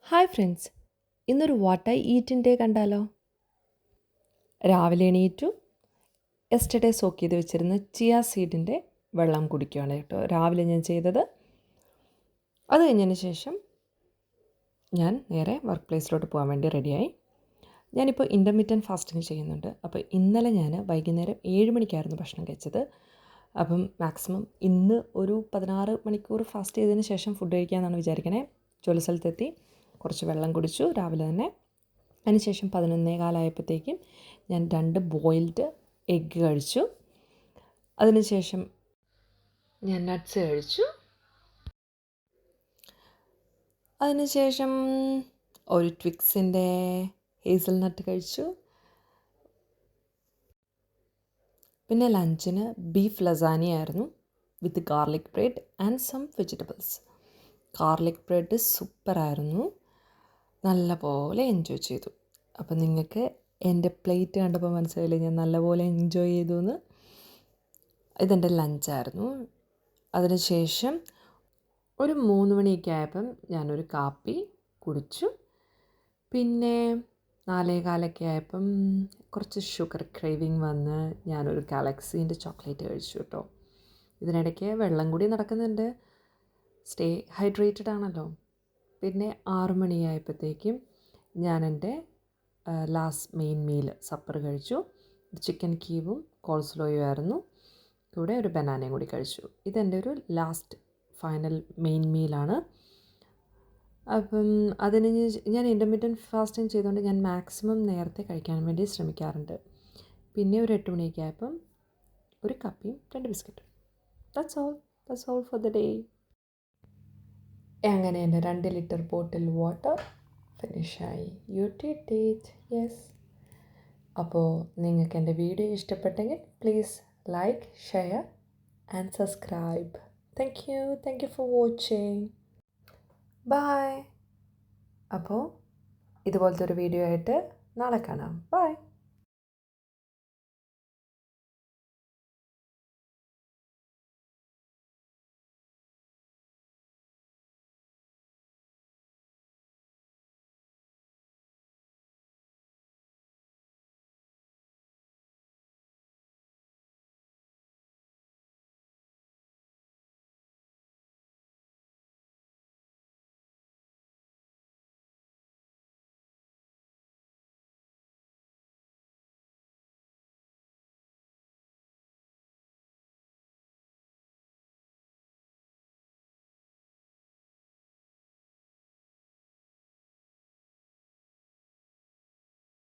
Hi friends, ഇന്നൊരു what I ഈറ്റിൻ്റെ കണ്ടാലോ? രാവിലെ എണീറ്റു. യെസ്റ്റർഡേ സോക്ക് ചെയ്ത് വെച്ചിരുന്ന ചിയ സീഡിൻ്റെ വെള്ളം കുടിക്കുകയാണ് കേട്ടോ രാവിലെ ഞാൻ ചെയ്തത്. അത് കഴിഞ്ഞതിന് ശേഷം ഞാൻ നേരെ വർക്ക് പ്ലേസിലോട്ട് പോകാൻ വേണ്ടി റെഡിയായി. ഞാനിപ്പോൾ ഇൻ്റർമീഡിയറ്റ് ഫാസ്റ്റിംഗ് ചെയ്യുന്നുണ്ട്. അപ്പോൾ ഇന്നലെ ഞാൻ വൈകുന്നേരം 7 മണിക്കായിരുന്നു ഭക്ഷണം കഴിച്ചത്. അപ്പം മാക്സിമം ഇന്ന് ഒരു 16 മണിക്കൂർ ഫാസ്റ്റ് ചെയ്തതിന് ശേഷം ഫുഡ് കഴിക്കാമെന്നാണ് വിചാരിക്കണേ. ജോലി സ്ഥലത്തെത്തി, കുറച്ച് വെള്ളം കുടിച്ചു രാവിലെ തന്നെ. അതിനുശേഷം 11:15 ഞാൻ 2 ബോയിൽഡ് എഗ്ഗ് കഴിച്ചു. അതിനുശേഷം ഞാൻ നട്ട്സ് കഴിച്ചു. അതിനുശേഷം ഒരു ട്വിക്സിൻ്റെ ഹേസൽനട്ട് കഴിച്ചു. പിന്നെ ലഞ്ചിന് ബീഫ് ലസാനി ആയിരുന്നു with garlic bread and some vegetables. Garlic bread സൂപ്പറായിരുന്നു, നല്ല പോലെ എൻജോയ് ചെയ്തു. അപ്പം നിങ്ങൾക്ക് എൻ്റെ പ്ലേറ്റ് കണ്ടപ്പോൾ മനസ്സിലായില്ലേ ഞാൻ നല്ലപോലെ എൻജോയ് ചെയ്തു എന്ന്. ഇതെൻ്റെ ലഞ്ചായിരുന്നു. അതിനുശേഷം ഒരു 3 മണിയൊക്കെ ആയപ്പം ഞാനൊരു കാപ്പി കുടിച്ചു. പിന്നെ 4:15 ആയപ്പം കുറച്ച് ഷുഗർ ക്രേവിങ് വന്ന് ഞാനൊരു ഗാലക്സീൻ്റെ ചോക്ലേറ്റ് കഴിച്ചു കേട്ടോ. ഇതിനിടയ്ക്ക് വെള്ളം കൂടി നടക്കുന്നുണ്ട്, സ്റ്റേ ഹൈഡ്രേറ്റഡ് ആണല്ലോ. പിന്നെ 6 മണിയായപ്പോഴത്തേക്കും ഞാൻ എൻ്റെ ലാസ്റ്റ് മെയിൻ മീൽ സപ്പർ കഴിച്ചു. ചിക്കൻ കീവും കോൾസ്ലോയും ആയിരുന്നു, കൂടെ ഒരു ബനാനയും കൂടി കഴിച്ചു. ഇതെൻ്റെ ഒരു ലാസ്റ്റ് ഫൈനൽ മെയിൻ മീലാണ്. അപ്പം അതിന് ഞാൻ ഇൻ്റർമീഡിയറ്റ് ഫാസ്റ്റിംഗ് ചെയ്തുകൊണ്ട് ഞാൻ മാക്സിമം നേരത്തെ കഴിക്കാൻ വേണ്ടി ശ്രമിക്കാറുണ്ട്. പിന്നെ ഒരു 8 മണിയൊക്കെ ആയപ്പം ഒരു കപ്പിയും 2 ബിസ്ക്കറ്റും. That's all for the day. അങ്ങനെ എൻ്റെ 2 ലിറ്റർ ബോട്ടിൽ വാട്ടർ ഫിനിഷായി. You did it, yes. അപ്പോൾ നിങ്ങൾക്ക് എൻ്റെ വീഡിയോ ഇഷ്ടപ്പെട്ടെങ്കിൽ please like, share and subscribe. Thank you for watching. Bye. അപ്പോൾ ഇതുപോലത്തെ ഒരു വീഡിയോ ആയിട്ട് നാളെ കാണാം. ബൈ.